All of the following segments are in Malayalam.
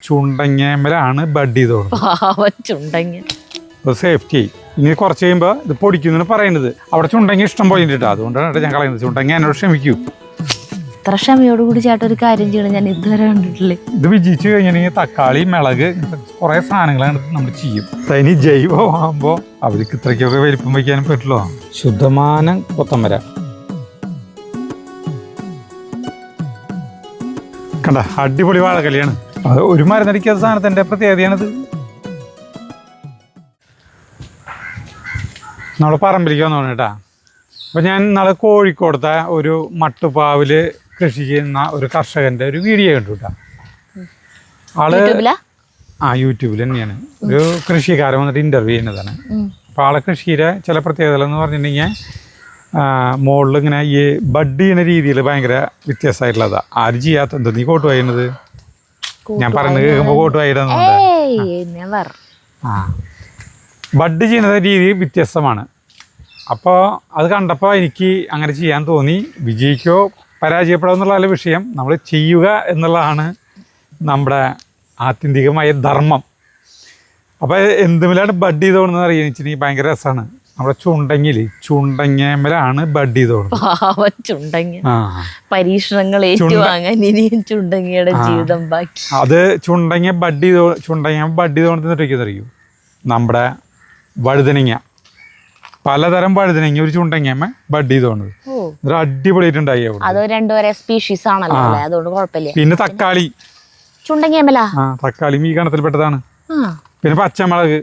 ചുണ്ടങ്ങേമലാണ് ബഡ് ചെയ്തോളൂ സേഫ്റ്റി. ഇനി കുറച്ച് കഴിയുമ്പോൾ ഇത് പൊടിക്കുന്നു പറയുന്നത്. അവിടെ ചുണ്ടങ്ങ ഇഷ്ടം പോലെ ഉണ്ട് കേട്ടോ. അതുകൊണ്ടാണ് ഞാൻ കളയുന്നത്. ചുണ്ടങ്ങ എന്നോട് ക്ഷമിക്കൂ. ഇത്ര ക്ഷമയോടുകൂടി ചേട്ടൻ ഒരു കാര്യം ചെയ്യണം, ഞാൻ ഇതുവരെ കണ്ടിട്ടില്ലേ. ഇത് വിജയിച്ചു കഴിഞ്ഞിട്ടുണ്ടെങ്കിൽ തക്കാളി, മിളക്, കുറേ സാധനങ്ങളാണ് നമ്മൾ ചെയ്യും. ഇനി ജൈവമാകുമ്പോൾ അവർക്ക് ഇത്രയ്ക്കൊക്കെ വലിപ്പം വയ്ക്കാനും പറ്റുള്ളൂ. ശുദ്ധമാനം കൊത്തമര കണ്ട, അടിപൊളി വാഴക്കലിയാണ്. അത് ഒരു മരുന്നടിക്കാത്ത സാധനത്തിൻ്റെ പ്രത്യേകതയാണിത്. നമ്മൾ പറമ്പിലേക്ക് വന്നു കേട്ടാ. അപ്പം ഞാൻ നാളെ കോഴിക്കോടത്തെ ഒരു മട്ടുപാവിൽ കൃഷി ചെയ്യുന്ന ഒരു കർഷകൻ്റെ ഒരു വീഡിയോ കണ്ടു കേട്ടോ. യൂട്യൂബിൽ തന്നെയാണ്. ഒരു കൃഷിക്കാരൻ വന്നിട്ട് ഇൻ്റർവ്യൂ ചെയ്യുന്നതാണ്. അപ്പോൾ ആളെ കൃഷിയുടെ ചില പ്രത്യേകതകൾ എന്ന് പറഞ്ഞിട്ടുണ്ടെങ്കിൽ മുകളിൽ ഇങ്ങനെ ഈ ബഡ് ചെയ്യുന്ന രീതിയിൽ ഭയങ്കര വ്യത്യാസമായിട്ടുള്ളതാണ്. ആരും ചെയ്യാത്ത എന്താ നീ കോട്ട് വായുന്നത്? ഞാൻ പറയുന്നത് കേൾക്കുമ്പോൾ കോട്ട് വായിടുന്നുണ്ട്. ബഡ് ചെയ്യുന്ന രീതി വ്യത്യസ്തമാണ്. അപ്പോൾ അത് കണ്ടപ്പോൾ എനിക്ക് അങ്ങനെ ചെയ്യാൻ തോന്നി. വിജയിക്കോ പരാജയപ്പെടോ എന്നുള്ളതല്ല വിഷയം, നമ്മൾ ചെയ്യുക എന്നുള്ളതാണ് നമ്മുടെ ആത്യന്തികമായ ധർമ്മം. അപ്പോൾ എന്തുമില്ലാണ് ബഡ് ചെയ്തോണെന്ന് അറിയിച്ചിട്ടുണ്ടെങ്കിൽ ഭയങ്കര രസമാണ്. നമ്മുടെ ചുണ്ടങ്ങേമലാണ് ബഡ് ചെയ്തോളുന്നത്. പരീക്ഷണങ്ങൾ ചുണ്ടങ്ങയുടെ ജീവിതം ബാക്കി. അത് ചുണ്ടങ്ങ ബഡ് ചെയ്തോണെന്നറിയോ? നമ്മുടെ വഴുതനങ്ങ, പലതരം വഴുതനങ്ങ ഒരു ചുണ്ടങ്ങ ബഡ് ചെയ്തോണത് അടിപൊളിയായിട്ടുണ്ടായി. പിന്നെ തക്കാളി, തക്കാളി ഈ ഗണത്തിൽപ്പെട്ടതാണ്. പിന്നെ പച്ചമുളക്,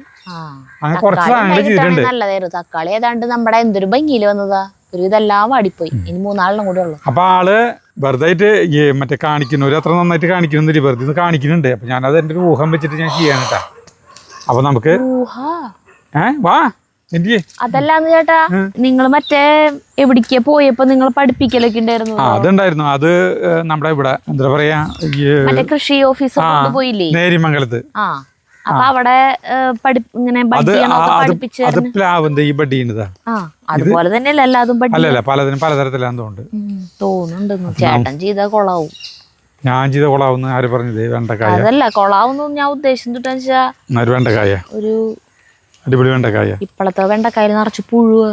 അങ്ങനെ കുറച്ച് സാധനങ്ങൾ ചെയ്തിട്ടുണ്ട്. തക്കാളി ഏതാണ്ട് നമ്മുടെ എന്തൊരു ഭംഗിയിൽ വന്നതാ. ഒരു ഇതെല്ലാം വാടിപ്പോയി. ഇനി 3 കൂടെ ഉള്ളു. അപ്പൊ ആള് വെറുതെ മറ്റേ കാണിക്കുന്നവര് അത്ര നന്നായിട്ട് കാണിക്കുന്നില്ല, വെറുതെ കാണിക്കുന്നുണ്ട്. അപ്പൊ ഞാനത് എന്റെ ഒരു ഊഹം വെച്ചിട്ട് ഞാൻ ചെയ്യാൻ കേട്ടാ. അപ്പൊ നമുക്ക് വാ അതല്ലാന്ന് ചേട്ടാ, നിങ്ങൾ മറ്റേ എവിടേക്ക് പോയപ്പോ നിങ്ങൾ പഠിപ്പിക്കലൊക്കെ ഉണ്ടായിരുന്നു. അതുണ്ടായിരുന്നു. അത് നമ്മുടെ ഇവിടെ എന്താ പറയാ കൃഷി ഓഫീസർ പോയില്ലേ നേരിമംഗലത്ത്. അപ്പൊ അവിടെ ഇങ്ങനെ പ്ലാവിന്റെ ഈ ബഡ് ചെയ്യുന്നതാ. അതുപോലെ തന്നെയല്ല എല്ലാതും അല്ലല്ല, പലതിനും പലതരത്തിലാന്ന് തോന്നുന്നുണ്ട്. ചേട്ടൻ ചെയ്ത കൊളാവും. ഞാൻ ചെയ്ത കൊളാവുന്ന ആര് പറഞ്ഞത്? വെണ്ടക്കായ അതല്ല കൊളാവുന്ന ഞാൻ ഉദ്ദേശിച്ചിട്ട് വെണ്ടക്കായ, ഒരു അടിപൊളി വെണ്ടക്കായ. ഇപ്പോഴത്തെ വെണ്ടക്കായ നിറച്ച് പുഴുവ.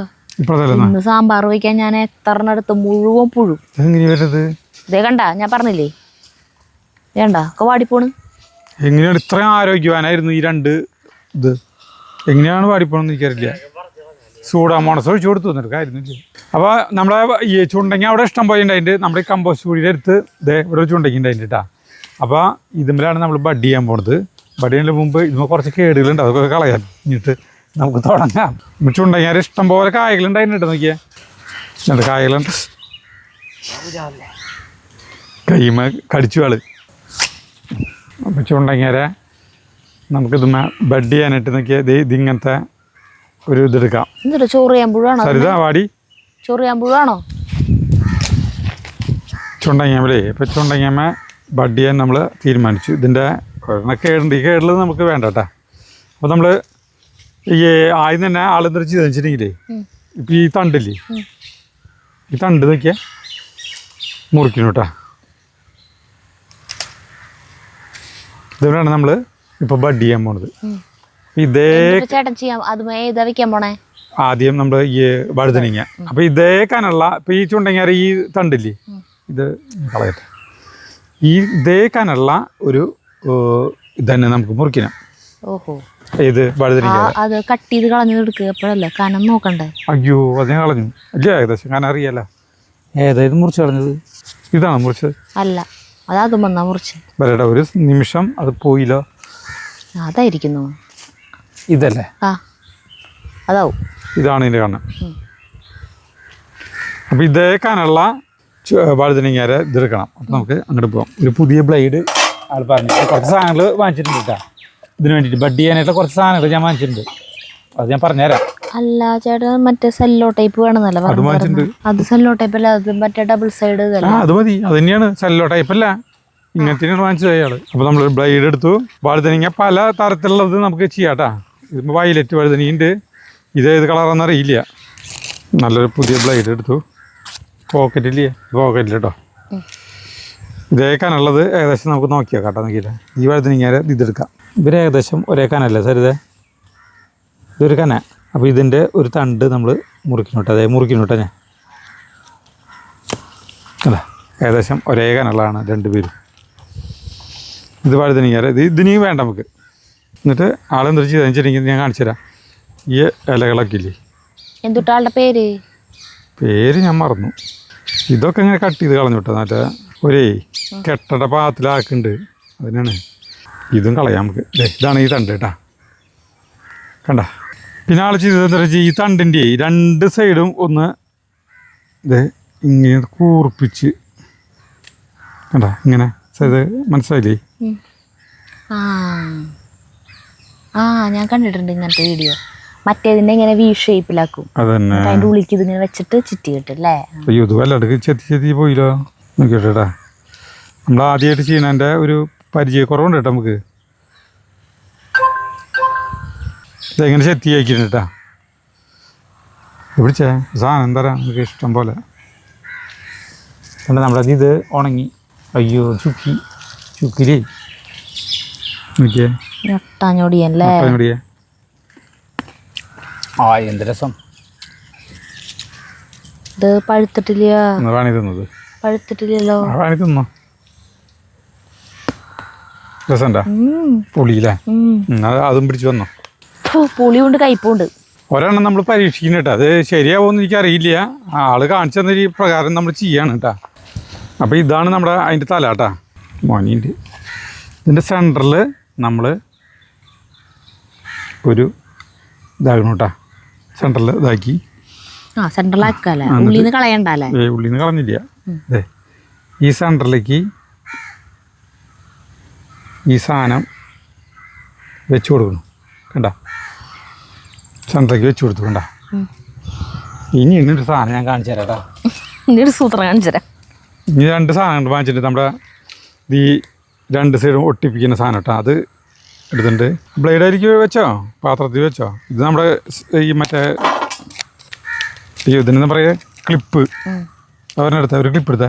ഇന്ന് സാമ്പാർ വയ്ക്കാൻ ഞാൻ എത്രടുത്ത് മുഴുവൻ പുഴു. ഇതേ കണ്ട, ഞാൻ പറഞ്ഞില്ലേ വേണ്ട ഒക്കെ വാടിപ്പോണ്. എങ്ങനെയാണ് ഇത്രയും ആരോഗ്യവാനായിരുന്നു ഈ രണ്ട് ഇത്? എങ്ങനെയാണ് വാടിപ്പോണെന്ന് എനിക്കറിയില്ല. സൂഡാമോണസ് ഒഴിച്ചു കൊടുത്തു നിനക്കായിരുന്നില്ല. അപ്പോൾ നമ്മളെ ഈ ചുണ്ടങ്ങ അവിടെ ഇഷ്ടം പോലെ ഉണ്ടായിട്ട് നമ്മുടെ ഈ കമ്പോസ്റ്റ് കൂടിയുടെ അടുത്ത് ഇവിടെ ഒരു ചുണ്ടങ്ങ ഉണ്ടായിട്ട് കേട്ടോ. അപ്പോൾ ഇതുമ്പോഴാണ് നമ്മൾ ബഡ് ചെയ്യാൻ പോണത്. ബഡ് ചെയ്യുന്നതിന് മുമ്പ് ഇതുമ്പോൾ കുറച്ച് കേടുകളുണ്ട്, അതൊക്കെ കളയാൻ എന്നിട്ട് നമുക്ക് തുടങ്ങാം. ചുണ്ടങ്ങ ഇഷ്ടം പോലെ കായകളുണ്ടായിട്ട് നോക്കിയാൽ രണ്ട് കായകളുണ്ട്. കൈമ കടിച്ചു ആള്. അപ്പോൾ ചുണ്ടങ്ങരെ നമുക്കിത് ബഡ് ചെയ്യാനായിട്ട് നോക്കിയാൽ ഇതിങ്ങനത്തെ ഒരു ഇതെടുക്കാം. സരിതാ വാടി ചൊറിയാമ്പുഴാണോ ചുണ്ടങ്ങാമല്ലേ? ഇപ്പം ചുണ്ടങ്ങാമ ബഡ് ചെയ്യാൻ നമ്മൾ തീരുമാനിച്ചു. ഇതിൻ്റെ കേടുണ്ട്. ഈ കേടിൽ നമുക്ക് വേണ്ട കേട്ടോ. അപ്പോൾ നമ്മൾ ഈ ആദ്യം തന്നെ ആളെന്തൊരു ചെയ്തെന്ന് വെച്ചിട്ടുണ്ടെങ്കിലേ, ഇപ്പം ഈ തണ്ടില്ലേ, ഈ തണ്ട് നോക്കിയാൽ മുറിക്കണം കേട്ടോ. ഇതുകൊണ്ടാണ് നമ്മൾ ഇപ്പോൾ ബഡ് ചെയ്യാൻ പോണത്. ആദ്യം നമ്മൾ ഈ വഴുതനങ്ങ, അപ്പോൾ ഇതേ കനുള്ള ഇപ്പം ഈ ചുണ്ടങ്ങ ഈ തണ്ടില്ലേ, ഇത് കളയട്ടെ. ഇതേ കനുള്ള ഒരു ഇതന്നെ നമുക്ക് മുറിക്കണം. ഇത് വഴുതനങ്ങ അത് കട്ട് ചെയ്ത് കളഞ്ഞെടുക്കുക. കനം നോക്കണ്ടേ? അയ്യോ, അത് ഞാൻ കളഞ്ഞു. അല്ല, ഏകദേശം കനം അറിയാലോ. ഏതായത് മുറിച്ച് കളഞ്ഞത്? ഇതാണ് മുറിച്ചത്? അല്ല, അതാ മുറിച്ച് വരട്ടെ. ഒരു നിമിഷം അത് പോയില്ലോ. അതായിരിക്കുന്നു. ഇതല്ലേ? അതാവും. ഇതാണ് ഇതിൻ്റെ കണ്ണ്. അപ്പോൾ ഇതേ കനുള്ള വഴുതനങ്ങാരെ ഇതെടുക്കണം. അപ്പോൾ നമുക്ക് അങ്ങോട്ട് പോകാം. ഒരു പുതിയ ബ്ലേഡ് ആൾ പറഞ്ഞു. കുറച്ച് സാധനങ്ങൾ വാങ്ങിച്ചിട്ടുണ്ട് കേട്ടോ. ഇതിന് വേണ്ടിയിട്ട് ബഡ് ചെയ്യാനായിട്ട് കുറച്ച് സാധനങ്ങൾ ഞാൻ വാങ്ങിച്ചിട്ടുണ്ട്. അത് ഞാൻ പറഞ്ഞുതരാം. അല്ല ചേട്ടാ, മറ്റേ സെല്ലോ ടൈപ്പ് വേണമെന്നല്ല അത് വാങ്ങിച്ചിട്ടുണ്ട്. അത് സെല്ലോ ടൈപ്പ് അല്ല, അത് മറ്റേ ഡബിൾ സൈഡ്. അത് മതി, അത് തന്നെയാണ്. സെല്ലോ ടൈപ്പ് അല്ല, ഇങ്ങനത്തെയാണ് വാങ്ങിച്ചത് അയാൾ. അപ്പോൾ നമ്മൾ ബ്ലേഡ് എടുത്തു. വഴുതനങ്ങ പല തരത്തിലുള്ളത് നമുക്ക് ചെയ്യാം കേട്ടോ. ഇതിപ്പോൾ വയലറ്റ് വഴുതനങ്ങയുണ്ട്. ഇതേത് കളറാണെന്ന് അറിയില്ല. നല്ലൊരു പുതിയ ബ്ലേഡ് എടുത്തു. പോക്കറ്റില്ലേ? പോക്കറ്റിൽ കേട്ടോ. ഇതേ കനുള്ളത് ഏകദേശം നമുക്ക് നോക്കിയാൽ കേട്ടോ, നോക്കിയില്ല ഈ വഴുതനങ്ങ ഇതെടുക്കാം. ഇവർ ഏകദേശം ഒരേ കനല്ലേ സാർ ഇത്? ഇതൊരു കന. അപ്പോൾ ഇതിൻ്റെ ഒരു തണ്ട് നമ്മൾ മുറിക്കണോട്ടെ, അതായത് മുറിക്കണോട്ടെ ഞാൻ അല്ല, ഏകദേശം ഒരേ കനലാണ് രണ്ടുപേരും. ഇത് വഴുതനങ്ങ ഇതിനി വേണ്ട നമുക്ക്. എന്നിട്ട് ആളെന്തൊരു ചെയ്തെന്ന് വെച്ചിട്ടുണ്ടെങ്കിൽ ഞാൻ കാണിച്ചു തരാം. ഈ ഇലകളൊക്കെ ഇല്ലേ, എന്തുട്ടാളുടെ പേര് ഞാൻ മറന്നു. ഇതൊക്കെ ഇങ്ങനെ കട്ട് ചെയ്ത് കളഞ്ഞു വിട്ടോ. മറ്റേ ഒരേ കെട്ടട പാത്തിലാക്കുന്നുണ്ട്, അതിനാണ്. ഇതും കളയാം നമുക്ക്. ഇതാണ് ഈ തണ്ട് കേട്ടാ, കണ്ട. പിന്നെ ആൾ ചെയ്തത് എന്താ വെച്ചാൽ ഈ തണ്ടിൻ്റെ 2 സൈഡും ഒന്ന് ഇങ്ങനെ കൂർപ്പിച്ച് കണ്ട, ഇങ്ങനെ ഇത് മനസ്സിലായില്ലേ? ഞാൻ കണ്ടിട്ടുണ്ട് ഇങ്ങനത്തെ വീഡിയോ. മറ്റേതിന്റെ ഇങ്ങനെ വി ഷേപ്പിലാക്കും, അതന്നെ. അതിന്റെ ഉള്ളിലേക്ക് ഇതിങ്ങനെ വെച്ചിട്ട് ചുറ്റി കിട്ടല്ലേ? അയ്യോ, ഇത് വല്ലടക്ക് ചെത്തി പോയില്ലോ. നോക്കിയോട്ടാ, നമ്മൾ ആദ്യമായിട്ട് ചെയ്യുന്നതിൻ്റെ ഒരു പരിചയക്കുറവുണ്ട് കേട്ടോ നമുക്ക്. ഇതെങ്ങനെ ചെത്തി അയക്കുന്നുണ്ട് കേട്ടാ. പിടിച്ചേ സാധനം എന്താ പറയുക, നമുക്ക് ഇഷ്ടം പോലെ. കണ്ട നമ്മുടെ ഇത് ഉണങ്ങി. അയ്യോ, ചുക്കിലേ നോക്കിയേ, ഞൊടിയല്ലേ? ആ, എന്ത് രസം. ഇത് പഴുത്തിട്ടില്ല. വാണി തിന്നത് പഴുത്തിട്ടില്ലല്ലോ. വാണി തിന്നോ? രസമുണ്ടാ? പുളിയില്ലേ? അതും പിടിച്ചു വന്നോ? പുളിയുണ്ട്, കയ്പുണ്ട്. ഒരെണ്ണം നമ്മൾ പരീക്ഷിക്കുന്നു കേട്ടോ. അത് ശരിയാവുമെന്ന് എനിക്കറിയില്ല. ആള് കാണിച്ചു തന്ന ഈ പ്രകാരം നമ്മൾ ചെയ്യാണ് കേട്ടോ. അപ്പോൾ ഇതാണ് നമ്മുടെ അതിൻ്റെ തല കേട്ടാ, മോനിൻ്റെ. ഇതിൻ്റെ സെൻറ്ററിൽ നമ്മൾ ഒരു ഇതാകണം കേട്ടോ. സെൻറ്ററിൽ ഇതാക്കി സെൻട്രലാക്കല്ലേ, ഉള്ളിന്ന് കളയണ്ടല്ലേ? ഉള്ളിന്ന് കളഞ്ഞില്ല. അതെ, ഈ സെൻറ്ററിലേക്ക് ഈ സാധനം വെച്ച് കൊടുക്കണം. കണ്ട, സെൻറ്ററിലേക്ക് വെച്ച് കൊടുത്തു. കണ്ട, ഇനി ഇങ്ങനൊരു സാധനം ഞാൻ കാണിച്ചു തരാം കേട്ടോ. ഒരു സൂത്രം കാണിച്ചു തരാം. ഇനി 2 സാധനങ്ങൾ വാങ്ങിച്ചിട്ട് നമ്മുടെ ഈ 2 സൈഡും ഒട്ടിപ്പിക്കുന്ന സാധനം കേട്ടോ. അത് എടുത്തിട്ടുണ്ട്. ബ്ലേഡായിരിക്കും വെച്ചോ, പാത്രത്തിൽ വെച്ചോ. ഇത് നമ്മുടെ ഈ മറ്റേ ഇതിനെന്താ പറയുക, ക്ലിപ്പ്. അവരെടുത്ത ഒരു ക്ലിപ്പ് എടുത്തേ.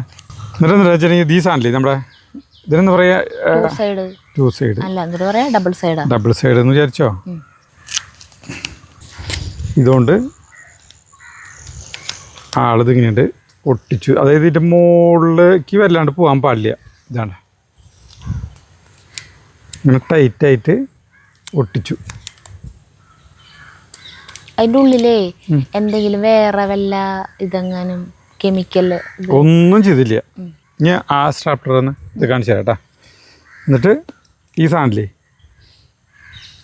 എന്നിട്ട് എന്താ വെച്ചിട്ടുണ്ടെങ്കിൽ ഈ സാധനമില്ലേ നമ്മുടെ ഇതിനെന്താ പറയുക, 2 സൈഡ് ഡബിൾ സൈഡ് എന്ന് വിചാരിച്ചോ. ഇതുകൊണ്ട് ആളിതിങ്ങനെയുണ്ട് ഒട്ടിച്ചു. അതായത് ഇതിൻ്റെ മുകളിലേക്ക് വല്ലാണ്ട് പോകാൻ പാടില്ല. ഇതാണ് ഇങ്ങനെ ടൈറ്റായിട്ട് ഒട്ടിച്ചു. അതിൻ്റെ ഉള്ളിലേ എന്തെങ്കിലും വേറെ വല്ല ഇതെങ്ങാനും കെമിക്കൽ ഒന്നും ചെയ്തില്ല. ഞാൻ ആ സ്ട്രാപ്ലറന്ന് ഇത് കാണിച്ചു തരാം കേട്ടോ. എന്നിട്ട് ഈ സാധനമില്ലേ,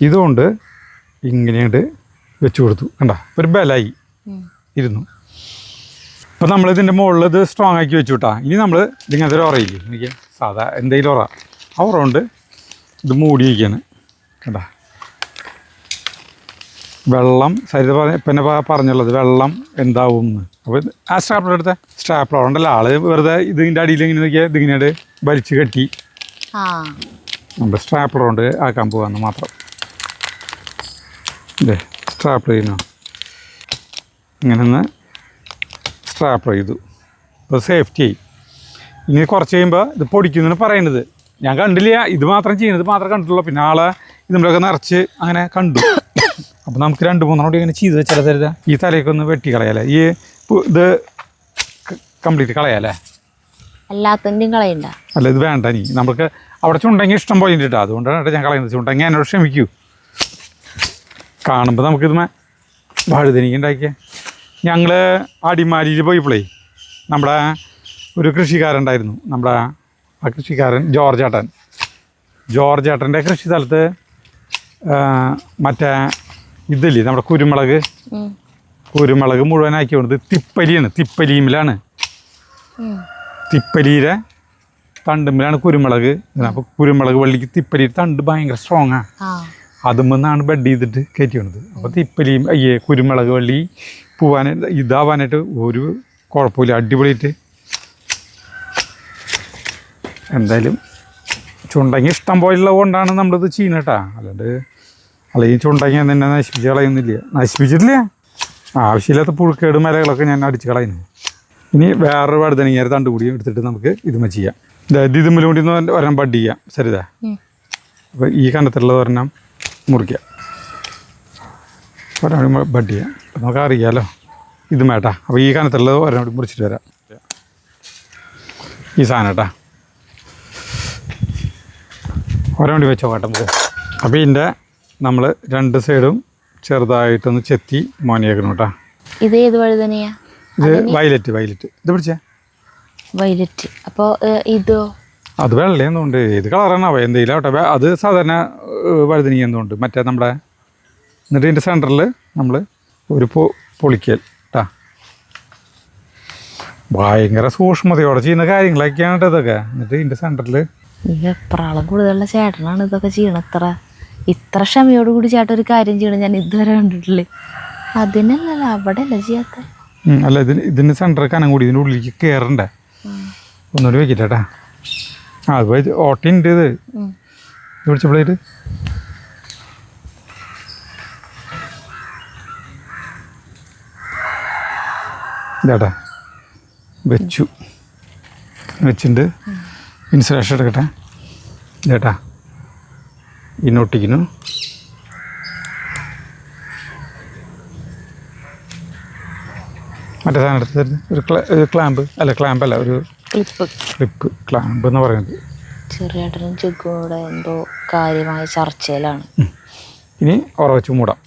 ഇതുകൊണ്ട് ഇങ്ങനെയുണ്ട് വെച്ച് കൊടുത്തു. കണ്ട, ഒരു ബലായി ഇരുന്നു. അപ്പോൾ നമ്മളിതിൻ്റെ മുകളിൽ ഇത് സ്ട്രോങ് ആക്കി വെച്ചു കേട്ടോ. ഇനി നമ്മൾ ഇതിങ്ങനത്തെ ഒരു ഉറയില്ലേ, എനിക്ക് സാധാ എന്തെങ്കിലും ഉറ, ആ ഉറ കൊണ്ട് ഇത് മൂടി വയ്ക്കുകയാണ്. കണ്ട, വെള്ളം സരിത പിന്നെ പറഞ്ഞുള്ളത് വെള്ളം എന്താവും എന്ന്. അപ്പോൾ ആ സ്ട്രാപ്ലർ എടുത്ത സ്ട്രാപ്ലർ ഉണ്ടല്ലോ, ആള് വെറുതെ ഇതിൻ്റെ അടിയിൽ ഇങ്ങനെ നോക്കിയാൽ ഇതിങ്ങനെ വലിച്ച് കെട്ടി നമ്മൾ സ്ട്രാപ്ലർ കൊണ്ട് ആക്കാൻ പോകാമെന്ന് മാത്രം. ഇല്ലേ, സ്ട്രാപ്ലർ ചെയ്യുന്നു. ഇങ്ങനെ ഒന്ന് സ്ട്രാപ്ലർ ചെയ്തു. അപ്പോൾ സേഫ്റ്റി ആയി. ഇനി കുറച്ച് കഴിയുമ്പോൾ ഇത് പൊടിക്കുന്നതിന് പറയുന്നത് ഞാൻ കണ്ടില്ല. ഇത് മാത്രം ചെയ്യുന്നത് മാത്രമേ കണ്ടിട്ടുള്ളൂ. പിന്നെ ആളെ ഇതിൻ്റെയൊക്കെ നിറച്ച് അങ്ങനെ കണ്ടു. അപ്പോൾ നമുക്ക് 2-3 ഇങ്ങനെ ചെയ്ത് വെച്ചാൽ തരുത ഈ തലയൊക്കെ ഒന്ന് വെട്ടി കളയാലേ, ഈ ഇത് കംപ്ലീറ്റ് കളയാലേ, എല്ലാത്തിൻ്റെയും കളയണ്ട. അല്ല, ഇത് വേണ്ട. നീ നമുക്ക് അവിടെ ചുണ്ടെങ്കിൽ ഇഷ്ടം പോലെ ഉണ്ട് കേട്ടോ. അതുകൊണ്ടാണ് ഞാൻ കളയുന്നത്. ചുണ്ടെങ്കിൽ എന്നോട് ക്ഷമിക്കൂ. കാണുമ്പോൾ നമുക്കിത് വഴുതനങ്ങ ഉണ്ടാക്കിയ. ഞങ്ങൾ അടിമാലിയിൽ പോയപ്പോഴേ നമ്മുടെ ഒരു കൃഷിക്കാരുണ്ടായിരുന്നു. നമ്മുടെ ആ കൃഷിക്കാരൻ ജോർജ് ഏട്ടൻ്റെ കൃഷി സ്ഥലത്ത് മറ്റേ ഇതില്ലേ നമ്മുടെ കുരുമുളക് മുഴുവനാക്കി കൊണ്ടത് തിപ്പലിയാണ്. തിപ്പലിയിലാണ്, തിപ്പലിയുടെ തണ്ടുമ്പിലാണ് കുരുമുളക്. അപ്പോൾ കുരുമുളക് വള്ളിക്ക് തിപ്പലി തണ്ട് ഭയങ്കര സ്ട്രോങ്ങാണ്. അതുമെന്നാണ് ബെഡ് ചെയ്തിട്ട് കയറ്റി വന്നത്. അപ്പോൾ തിപ്പലിയും കുരുമുളക് വള്ളി പോവാനായിട്ട് ഇതാവാനായിട്ട് ഒരു കുഴപ്പമില്ല, അടിപൊളിയായിട്ട്. എന്തായാലും ചുണ്ടങ്ങി ഇഷ്ടം പോലുള്ളത് കൊണ്ടാണ് നമ്മളിത് ചെയ്യുന്നത് കേട്ടോ. അല്ലെങ്കിൽ ചുണ്ടങ്ങി തന്നെ നശിപ്പിച്ച് കളയുന്നില്ല, നശിപ്പിച്ചിട്ടില്ല. ആവശ്യമില്ലാത്ത പുഴുക്കേട് മലകളൊക്കെ ഞാൻ അടിച്ച് കളയുന്നു. ഇനി വേറൊരു വഴുതനങ്ങ തണ്ട് കൂടി എടുത്തിട്ട് നമുക്ക് ഇതുമ ചെയ്യാം. ഇതുമ്മിൽ കൂടി ഒരെണ്ണം ബഡ് ചെയ്യാം ശരിതാ. അപ്പോൾ ഈ കണ്ടത്തിലുള്ളത് ഒരെണ്ണം മുറിക്കാം, ഒരെണ്ണം കൂടി ബഡ് ചെയ്യാം. അപ്പം നമുക്ക് അറിയാമല്ലോ ഇത് വേട്ടാ. അപ്പോൾ ഈ കനത്തുള്ളത് ഒരെണ്ണം കൂടി മുറിച്ചിട്ട് വരാം. ഈ സാധനം കേട്ടാ ഒരെണ്ണം കൂടി വെച്ചോ കേട്ടോ നമുക്ക്. അപ്പോൾ ഇതിൻ്റെ നമ്മൾ രണ്ട് സൈഡും ചെറുതായിട്ടൊന്ന് ചെത്തി മോനിയേക്കണം കേട്ടോ. ഇത് ഏത് വഴുതനയാ? ഇത് വയലറ്റ്. ഇത് പിടിച്ചേ വയലറ്റ്. അപ്പോൾ ഇതോ? അത് വെള്ളയെന്നുണ്ട്, ഏത് കളറാണോ എന്തെങ്കിലും ആവട്ടെ. അത് സാധാരണ വഴുതനങ്ങ എന്തുകൊണ്ട് മറ്റേ നമ്മുടെ. എന്നിട്ട് ഇതിൻ്റെ സെൻറ്ററിൽ നമ്മൾ ഒരു പൊളിക്കൽ കേട്ടാ. ഭയങ്കര സൂക്ഷ്മതയോടെ ചെയ്യുന്ന കാര്യങ്ങളൊക്കെയാണ് കേട്ടോ ഇതൊക്കെ. എന്നിട്ട് ഇതിൻ്റെ സെൻറ്ററിൽ എപ്രാളം കൂടുതലുള്ള ചേട്ടനാണ് ഇതൊക്കെ ചെയ്യണം. ഇത്ര ക്ഷമയോട് കൂടി ചേട്ടൻ ഒരു കാര്യം ചെയ്യണം ഞാൻ ഇതുവരെ കണ്ടിട്ടില്ലേ. അതിനല്ലല്ലോ അവിടെ അല്ല ചെയ്യാത്ത. അല്ല ഇതിന് സെൻറ്ററിൽ കനം കൂടി ഇതിൻ്റെ ഉള്ളിലേക്ക് കയറണ്ടേ. ഒന്നുകൂടി വെക്കില്ലേട്ടാ. അത് ഓട്ടയുണ്ട് ഇത് പിടിച്ചപ്പോഴേറ്റ്. ഇതാട്ടാ വെച്ചിട്ടുണ്ട്. ഇൻസുലേഷൻ എടുക്കട്ടെ. ഇതേട്ടാ ഇന്നൊട്ടിക്കുന്നു. മറ്റേ സാധനം എടുത്ത് തരുന്നത് ഒരു ക്ലാമ്പ് അല്ല ഒരു ക്ലിപ്പ് ക്ലാമ്പ് എന്ന് പറയുന്നത്. ചെറിയേട്ടനും ചെക്കൂടെ എന്തോ കാര്യമായ ചർച്ചയിലാണ്. ഇനി ഉറവച്ച് മൂടാം.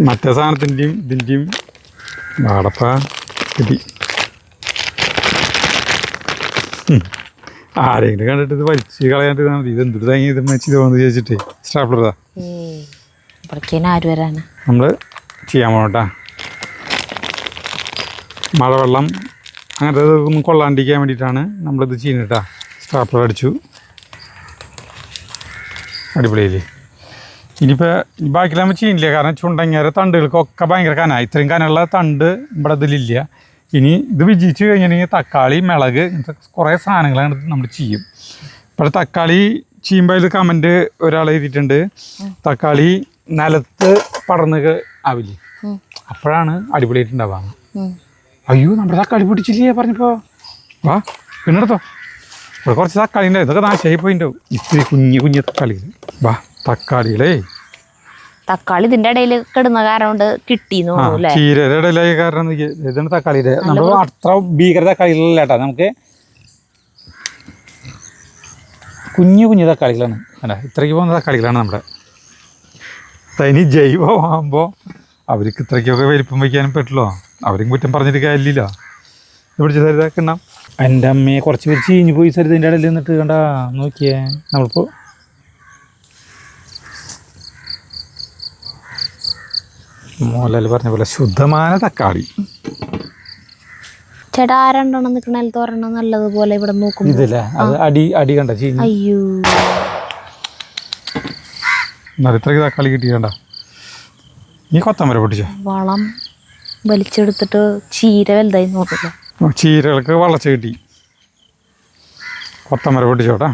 മറ്റേ സാധനത്തിൻ്റെയും ഇതിൻ്റെയും വാടപ്പ കിട്ടി. ആരെങ്കിലും കണ്ടിട്ട് ഇത് വലിച്ച് കളയാണ്ട് ഇത് എന്തൊരു തങ്ങി ഇത് വെച്ച് തോന്നുന്നു ചോദിച്ചിട്ട് സ്റ്റാപ്ലറാ ആര് വരാനാ നമ്മൾ ചെയ്യാൻ പോകണോട്ടാ. മഴവെള്ളം അങ്ങനത്തെ ഒന്നും കൊള്ളാണ്ടിരിക്കാൻ വേണ്ടിയിട്ടാണ് നമ്മളിത് ചെയ്യുന്നത് കേട്ടോ. സ്റ്റാപ്ലർ അടിച്ചു, അടിപൊളിയില്ലേ. ഇനിയിപ്പോൾ ബാക്കിലാകുമ്പോൾ ചെയ്യില്ല, കാരണം ചുണ്ടങ്ങേര തണ്ടുകൾക്കൊക്കെ ഭയങ്കര കനാണ്. ഇത്രയും കനുള്ള തണ്ട് ഇവിടെ ഇതിലില്ല. ഇനി ഇത് വിജയിച്ച് കഴിഞ്ഞിട്ടുണ്ടെങ്കിൽ തക്കാളി, മിളക് ഇങ്ങനത്തെ കുറേ സാധനങ്ങളാണ് നമ്മൾ ചെയ്യും. ഇപ്പോൾ തക്കാളി ചെയ്യുമ്പോൾ ഇത് കമൻറ്റ് ഒരാൾ എഴുതിയിട്ടുണ്ട്, തക്കാളി നിലത്ത് പടർന്ന് ആവില്ലേ, അപ്പോഴാണ് അടിപൊളിയായിട്ടുണ്ടാവുക. അയ്യോ നമ്മുടെ തക്കാളി പൊട്ടിച്ചില്ലേ പറഞ്ഞപ്പോൾ. വാ പിന്നെടുത്തോ, ഇവിടെ കുറച്ച് തക്കാളി ഉണ്ടാവും, ഇതൊക്കെ നാശമായി പോയിണ്ടാവും. ഇത്തിരി കുഞ്ഞു തക്കാളി. വാ തക്കാളികളേ, തക്കാളി ഇതിന്റെ ഇടയിൽ കിടന്ന കാരണം കൊണ്ട് കിട്ടിന്ന് തോന്നുന്നു. ചീരയുടെ ഇടയിലായ കാരണം ഇതാണ് തക്കാളിയുടെ. നമ്മൾ അത്ര ഭീകര തക്കാളികളല്ല കേട്ടോ, നമുക്ക് കുഞ്ഞു തക്കാളികളാണ്. അല്ല ഇത്രയ്ക്ക് പോകുന്ന തക്കാളികളാണ് നമ്മുടെ. തനി ജൈവമാകുമ്പോൾ അവർക്ക് ഇത്രയ്ക്കൊക്കെ വലിപ്പം വയ്ക്കാനും പറ്റുള്ളൂ. അവരും കുറ്റം പറഞ്ഞിട്ട് കാര്യമില്ല. പിടിച്ച സരിതാക്കണ്ട. എൻ്റെ അമ്മയെ കുറച്ച് പേര് ചീഞ്ഞു പോയി സരിതൻ്റെ ഇടയിൽ നിന്നിട്ട് കണ്ട നോക്കിയേ. നമ്മളിപ്പോൾ മോഹൻലാൽ പറഞ്ഞ പോലെ ശുദ്ധമായ തക്കാളി. ചേട്ടാ രണ്ടെണ്ണം നിൽക്കണ ഒരെണ്ണം നല്ലതുപോലെ ഇവിടെ നോക്കും. ഇതല്ലേ അത് അടി കണ്ട ചീഞ്ഞു. അയ്യോ ഇത്രയ്ക്ക് തക്കാളി കിട്ടിയണ്ട. നീ കൊത്തമര പൊട്ടിച്ചോ. വളം വലിച്ചെടുത്തിട്ട് ചീര വലുതായി നോക്കില്ല. ചീരകൾക്ക് വളർച്ച കിട്ടി. കൊത്തമര പൊട്ടിച്ചോട്ടാ.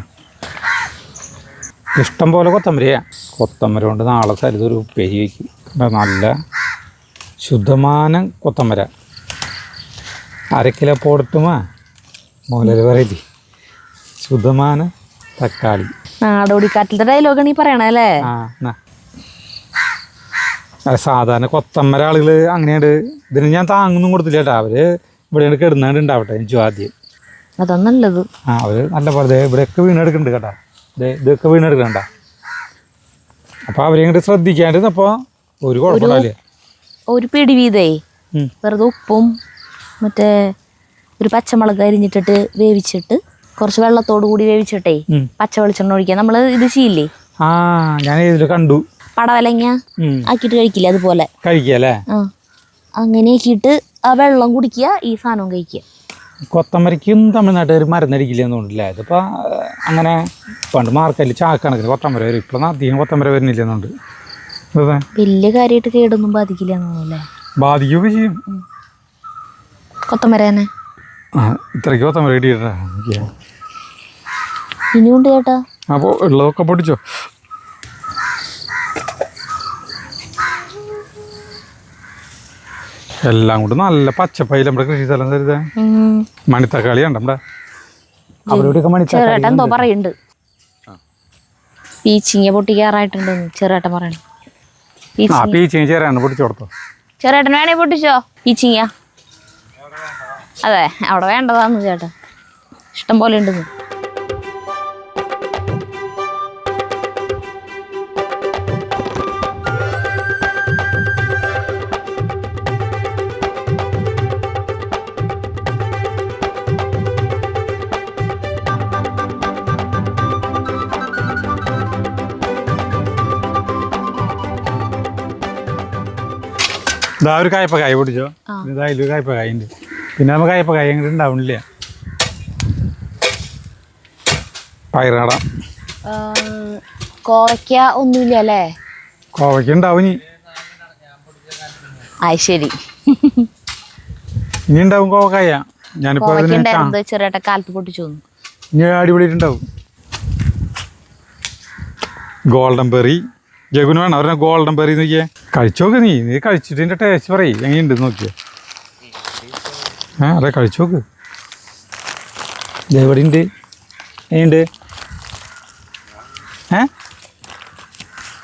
ഇഷ്ടം പോലെ കൊത്തമരയാ. കൊത്തമര കൊണ്ട് നാളെ സരിതൊരു ഉപ്പേരി വയ്ക്കും. നല്ല ശുദ്ധമായ കൊത്തമര. 1/2 കിലോ പോടട്ടുമാ മോലര് പറയല്ലേ. ശുദ്ധമായ തക്കാളി. നാടോടിക്കാറ്റിലത്തെ ഡയലോഗാണ് ഈ പറയണല്ലേ. സാധാരണ കൊത്തമര ആളുകൾ അങ്ങനെയുണ്ട്. ഇതിന് ഞാൻ താങ്ങൊന്നും കൊടുത്തില്ല കേട്ടോ. അവർ ഇവിടെ കിടന്നാണ്ട് ഉണ്ടാവട്ടെ എനിക്ക് ആദ്യം. അതാ നല്ലത്. അവർ നല്ല പോലെ ഇവിടെയൊക്കെ വീണെടുക്കുന്നുണ്ട് കേട്ടോ. ഇതൊക്കെ വീണെടുക്കണ്ട. അപ്പോൾ അവരെ ഇങ്ങോട്ട് ശ്രദ്ധിക്കാണ്ടിരുന്നപ്പോൾ ഒരു കുഴപ്പമില്ല. ഒരു പിടി വീതേ വെറുതെ ഉപ്പും മറ്റേ ഒരു പച്ചമുളക് അരിഞ്ഞിട്ടിട്ട് വേവിച്ചിട്ട് കുറച്ച് വെള്ളത്തോട് കൂടി വേവിച്ചിട്ടേ പച്ച വെളിച്ചെണ്ണ ഒഴിക്കുക. നമ്മൾ ഇത് ചെയ്യില്ലേ, ഞാൻ ഇതിൽ കണ്ടു. പടവലങ്ങ ആക്കിയിട്ട് കഴിക്കില്ല, അതുപോലെ കഴിക്കല്ലേ. അങ്ങനെ ആക്കിയിട്ട് ആ വെള്ളം കുടിക്കുക, ഈ സാധനവും കഴിക്കുക. കൊത്തമരയ്ക്കും തമിഴ്നാട്ടുകാർ മരുന്നടിക്കില്ല എന്നുകൊണ്ടില്ല. ഇതിപ്പോൾ അങ്ങനെ പണ്ട് മാർക്കറ്റിൽ ചാക്കണക്കിന് കൊത്തമര വരും. ഇപ്പം അധികം കൊത്തമര വരുന്നില്ല എന്നുണ്ട്. വലിയ കാര്യമായിട്ട് കേടൊന്നും ബാധിക്കില്ല എന്നല്ലേ. ബാധിക്കുകയൊക്കെ ചെയ്യും കൊത്തമര തന്നെ. ഇത്രയ്ക്ക് കൊത്തമര കിട്ടിയിട്ടാ. ഇനിയുണ്ട് ചേട്ടാ. അപ്പോൾ ഉള്ളതൊക്കെ പൊട്ടിച്ചോ. എല്ലാം കൊണ്ട് നല്ല പച്ചപ്പായി നമ്മുടെ കൃഷി സ്ഥലം തരുതേ. മണിത്തക്കാളി ഉണ്ട് നമ്മുടെ അവരോടൊക്കെ മണിത്തക്കാളി. ചെറുട്ടൻ എന്തോ പറയുന്നുണ്ട്, പീച്ചിങ്ങ പൊട്ടിക്കാറായിട്ടുണ്ടെന്ന് ചെറുട്ടൻ പറയണം. ആ പീച്ചിങ്ങ ചേരാണ് പൊട്ടിച്ചു കൊടുത്തോ. ചെറുട്ടൻ വേണേ പൊട്ടിച്ചോ പീച്ചിങ്ങ. അതെ അവിടെ വേണ്ടതാന്ന് ചേട്ടാ, ഇഷ്ടം പോലെ ഉണ്ടെന്ന്. ഇതാ ഒരു കായ്പക്കായ പൊടിച്ചോ. ഇതാ അതിലൊരു കായ്പക്കായ ഉണ്ട്. പിന്നെ നമുക്ക് കായ്പക്കായ അങ്ങോട്ട് ഉണ്ടാവണില്ല. പയറ് നടാം. കോവയ്ക്ക ഒന്നുമില്ല അല്ലേ? കോവയ്ക്ക ഉണ്ടാവും ഇനി. അത് ശരി, ഇനി ഉണ്ടാവും കോവക്കായ. ഞാനിപ്പോ ചെറുട്ട കാലത്ത് പൊട്ടിച്ചു തോന്നുന്നു. ഇനി അടിപൊളിയിട്ടുണ്ടാവും. ഗോൾഡൻ ബെറി ജഗുന് വേണം. അവരെ ഗോൾഡൻ ബെറി നോക്കിയേ, കഴിച്ചോക്ക്. നീ കഴിച്ചിട്ട് ഇതിൻ്റെ ടേസ്റ്റ് പറയും എങ്ങനെയുണ്ട് നോക്കിയേ. അതെ കഴിച്ചോക്ക്. എവിടെ ഉണ്ട്? എങ്ങനെയുണ്ട്?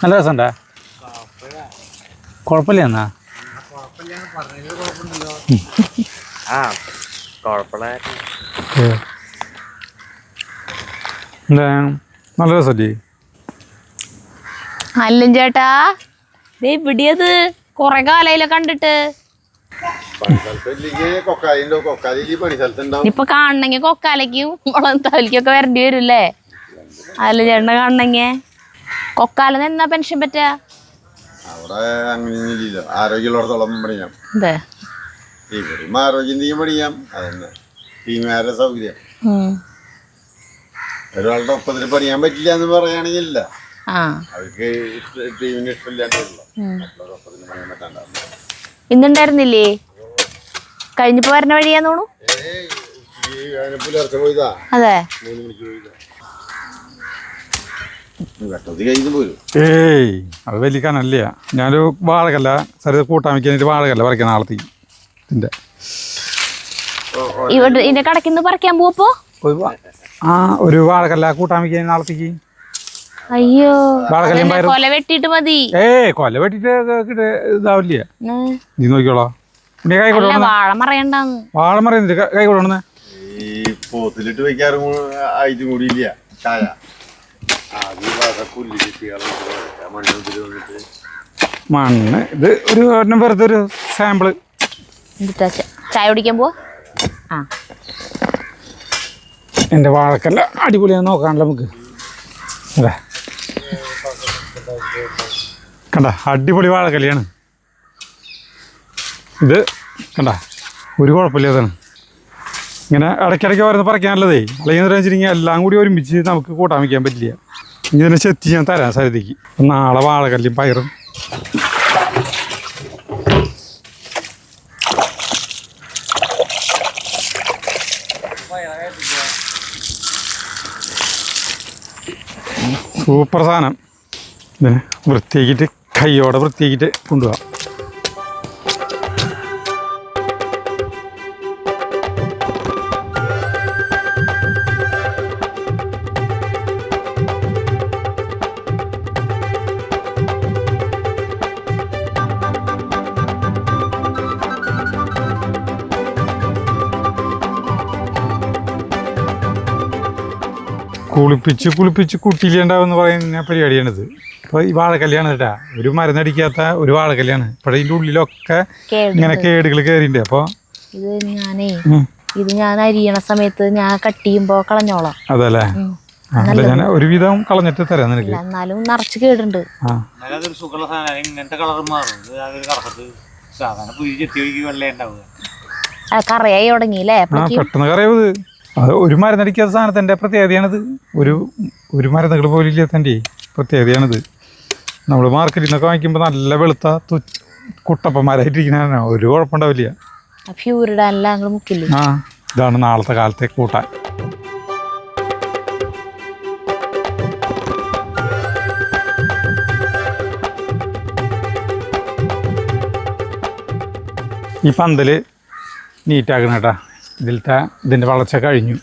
നല്ല രസമുണ്ടാ? കുഴപ്പമില്ല എന്നാ എന്താ നല്ല രസമല്ലേ? അല്ലും ചേട്ടാ ഇവിടെയത് കൊറേ കാലായില്ല കണ്ടിട്ട്. ഇപ്പൊ കാണണെങ്കി കൊക്കാലയ്ക്കും മുളന്താലിക്കൊക്കെ വരേണ്ടി വരൂല്ലേ? അല്ല ചേട്ടനെ കാണണെങ്കി കൊക്കാലെന്ന് എന്നാ പെൻഷൻ പറ്റാ? അവിടെ അങ്ങനെ ആരോഗ്യമുള്ളിടത്തോളം പഠിക്കാം. അതെ ഇവരും ആരോഗ്യം പഠിക്കാം. അതന്നെ ടീമുകാരുടെ സൗകര്യം. ഒരാളുടെ ഒപ്പത്തിന് പഠിക്കാൻ പറ്റില്ല എന്ന് പറയുകയാണെങ്കിലില്ല. അവർക്ക് ടീമിന് ഇഷ്ടമില്ലാണ്ടല്ലോ. ഇന്നുണ്ടായിരുന്നില്ലേ? കഴിഞ്ഞപ്പോ വരണ വഴിയാന്ന് തോന്നുന്നു. പുലർച്ചെ പോയതാ. അതെ 3 മണിക്ക് പോയതാ. വെട്ടത്തി കഴിഞ്ഞു പോരും. ഏയ് അത് വലിയ കനല്ല. ഞാനൊരു വാഴകല്ല സരിത കൂട്ടാൻ വയ്ക്കാനായിട്ട് വാഴകല്ല പറിക്കാൻ നാളത്തേക്ക്. ഇവിടെ ഇതിന്റെ കടക്കിന്ന് പറിക്കാൻ പോവപ്പോ ഒരു വാഴകല്ല കൂട്ടാൻ വയ്ക്കാൻ നാളത്തേക്ക്. അയ്യോ കൊല വെട്ടിട്ട് മതി. കൊല വെട്ടിട്ട് ഇതാവില്ല. നീ നോക്കിയോളാ. പിന്നെ കൈ കൊടു. വാഴ മറയണ്ടാന്ന്. വാഴ മറിയുന്നില്ല, കൈ കൊടുക്കണേ. ഈ പോത്തിലിട്ട് വെക്കാറും ആയിട്ടും കൂടി ഇല്ല ചായ. മണ്ണ് ഇത് ഒരു വെറുതെ ഒരു സാമ്പിള്. ചായ കുടിക്കാൻ പോവാ. എൻ്റെ വാഴക്കല്ല അടിപൊളിയാന്ന് നോക്കാണല്ലോ നമുക്ക്. അതെ കണ്ട അടിപൊളി വാഴക്കല്ലാണ് ഇത്. കണ്ട ഒരു കുഴപ്പമില്ലാതാണ്. ഇങ്ങനെ ഇടയ്ക്കിടയ്ക്ക് വരുന്ന പറിക്കാനുള്ളതേ. അല്ലെങ്കിൽ എന്താ വെച്ചിട്ടുണ്ടെങ്കിൽ എല്ലാം കൂടി ഒരുമിച്ച് നമുക്ക് കൂട്ടാൻ വയ്ക്കാൻ പറ്റില്ല. ഇനി ഇതിനെ ചെത്തി ഞാൻ തരാം സരിതയ്ക്ക്. നാളെ വാഴക്കല്ലും പയറും. സൂപ്പർ സാധനം. ഇതിനെ വൃത്തിയാക്കിയിട്ട് കൈയോടെ വൃത്തിയാക്കിയിട്ട് കൊണ്ടുപോകാം. കുളിപ്പിച്ച് കുട്ടിയിലുണ്ടാവുമെന്ന് പറയുന്ന പരിപാടിയാണിത്. അപ്പോൾ ഈ വാഴക്കല്യാണ് കേട്ടാ. ഒരു മരുന്നടിക്കാത്ത ഒരു വാഴക്കല്യാണ്. അപ്പോൾ ഇതിൻ്റെ ഉള്ളിലൊക്കെ ഇങ്ങനെ കേടുകൾ കയറിയിട്ടുണ്ട്. അപ്പോൾ ഇത് ഞാൻ അരിയണ സമയത്ത് ഞാൻ കട്ട് ചെയ്യുമ്പോൾ കളഞ്ഞോളാം. അതല്ലേ? അല്ല ഞാൻ ഒരുവിധം കളഞ്ഞിട്ട് തരാം നിനക്ക്. എന്നാലും നിറച്ച് കേടുണ്ട്. കറയായി തുടങ്ങിയില്ലേ? പെട്ടെന്ന് കറയാവത്. അത് ഒരു മരുന്നടിക്കാത്ത സാധനത്തിൻ്റെ പ്രത്യേകതയാണിത്. ഒരു മരുന്നുകൾ പോലും ഇല്ലാത്തതിൻ്റെ പ്രത്യേകതയാണിത്. നമ്മൾ മാർക്കറ്റിൽ നിന്നൊക്കെ വാങ്ങിക്കുമ്പോൾ നല്ല വെളുത്ത കുട്ടപ്പന്മാരായിട്ടിരിക്കുന്ന ഒരു കുഴപ്പമുണ്ടാവില്ല. ഇതാണ് നാളത്തെ കാലത്തെ കൂട്ടാൻ. ഈ പന്തൽ നീറ്റാക്കണം കേട്ടോ. ഇതിൻ്റെ വളർച്ച കഴിഞ്ഞു.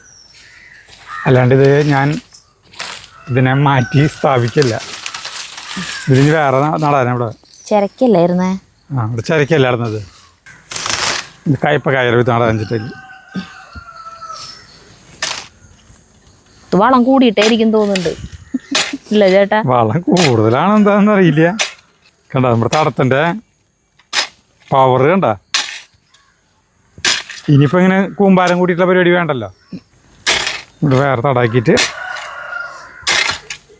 അല്ലാണ്ട് ഇത് ഞാൻ ഇതിനെ മാറ്റി സ്ഥാപിക്കില്ല. ഇതിന് വേറെ നടാനാണ് ഇവിടെ. ചിരക്കല്ലായിരുന്നേ? ആ, ഇവിടെ ചിരക്കല്ല നടന്നത്. ഇത് കയ്പക്കായ നടാൻ വെച്ചിട്ടില്ല. വളം കൂടിയിട്ടായിരിക്കും തോന്നുന്നുണ്ട്, ഇല്ല ചേട്ടാ? വളം കൂടുതലാണ് എന്താണെന്ന് അറിയില്ല. കണ്ട നമ്മുടെ തടത്തിൻ്റെ പവർ കണ്ട. ഇനിയിപ്പോൾ ഇങ്ങനെ കൂമ്പാരം കൂട്ടിയിട്ടുള്ള പരിപാടി വേണ്ടല്ലോ. ഇവിടെ വേറെ തടാക്കിയിട്ട്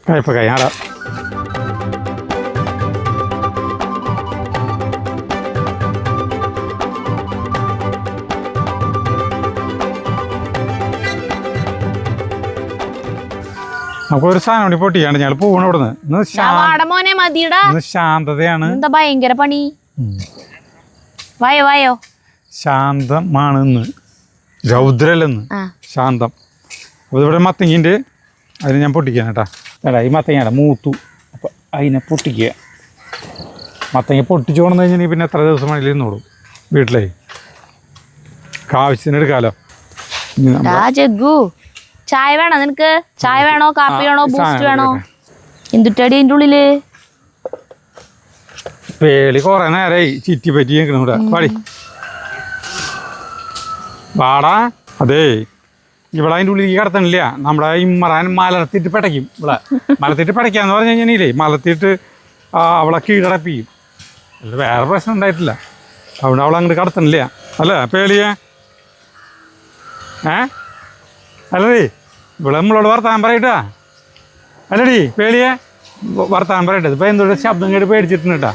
കയ്പക്കായ നടാം. നമുക്കൊരു സാധനം കൂടി പൊട്ടിക്കാണ്ട് ഞങ്ങൾ പോകണം ഇവിടെ നിന്ന്. ഇന്ന് ശാന്തതയാണ്. എന്താ ഭയങ്കര പണി? വായോ വായോ. ശാന്തമാണ് ഇന്ന്, രൗദ്രല്ലെന്ന്, ശാന്തം. അപ്പോൾ ഇവിടെ മത്തങ്ങിൻ്റെ അതിന് ഞാൻ പൊട്ടിക്കാൻ കേട്ടാ. അല്ല, ഈ മത്തങ്ങ മൂത്തു, അപ്പോൾ അതിനെ പൊട്ടിക്കുക. മത്തങ്ങ പൊട്ടിച്ചു കൊണ്ടു കഴിഞ്ഞാൽ പിന്നെ എത്ര ദിവസം വേണമെങ്കിലും ഇരുന്നോളും വീട്ടിലേ. ആവശ്യത്തിന് എടുക്കാമല്ലോ. ജഗ്ഗു, ചായ വേണോ നിനക്ക്? ചായ വേണോ, കാപ്പി വേണോ, ബൂസ്റ്റ് വേണോ? എന്തുട്ടടി അതിൻ്റെ ഉള്ളില്? പേളി കുറെ നേരമായി ചിറ്റി പറ്റി നിൽക്കണം ഇവിടെ. പാടി വാടാ. അതേ, ഇവിടെ അതിൻ്റെ ഉള്ളിലേക്ക് കിടത്തണില്ല. നമ്മുടെ ഇമ്മറാൻ മലർത്തിയിട്ട് പിടയ്ക്കും. ഇവിടെ മലർത്തിയിട്ട് പിടയ്ക്കാന്ന് പറഞ്ഞു കഴിഞ്ഞാലേ മലർത്തിയിട്ട് അവളെ കീഴടപ്പിക്കും. അല്ല, വേറെ പ്രശ്നം ഉണ്ടായിട്ടില്ല. അവിടെ അവളങ്ങോട്ട് കടത്തണില്ല. അല്ലേ പേളിയെ? അല്ലടി, ഇവിടെ നമ്മളോട് വർത്താനം പറയട്ടാ. അല്ലടി പേളിയെ, വർത്താനം പറയട്ടെ. ഇപ്പം എന്തോടെ ശബ്ദം കേട്ട് പേടിച്ചിട്ടുണ്ട് കേട്ടാ.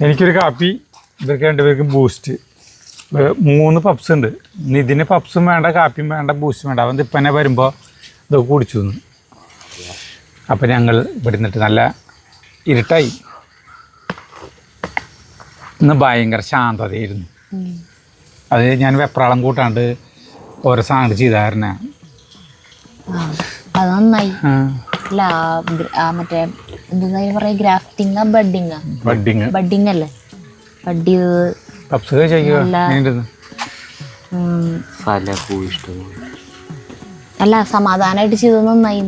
എനിക്കൊരു കാപ്പി, ഇവർക്ക് രണ്ടുപേർക്ക് ബൂസ്റ്റ്. 3 പപ്സ് ഉണ്ട്. ഇതിന് പപ്സും വേണ്ട, കാപ്പിയും വേണ്ട, ബൂസ്റ്റും വേണ്ട. അവൻ ഇപ്പനെ വരുമ്പോൾ ഇതൊക്കെ കുടിച്ചു തന്നു. അപ്പം ഞങ്ങൾ ഇവിടെ നിന്നിട്ട് നല്ല ഇരുട്ടായി. ഇന്ന് ഭയങ്കര ശാന്തതയായിരുന്നു. അത് ഞാൻ വെപ്രാളം കൂട്ടാണ്ട് ഓരോ സാധനം ചെയ്തായിരുന്നേ. അത് നന്നായി. അല്ല, മറ്റേ എന്താ പറയാ, ഗ്രാഫ്റ്റിംഗ്, ബഡ്ഡിങ് അല്ലേ? ബഡ് ചെയ്തത്. പപ്സ് കഴിക്കുക. അല്ല, സമാധാനമായിട്ട് ചെയ്തത് നന്നായി.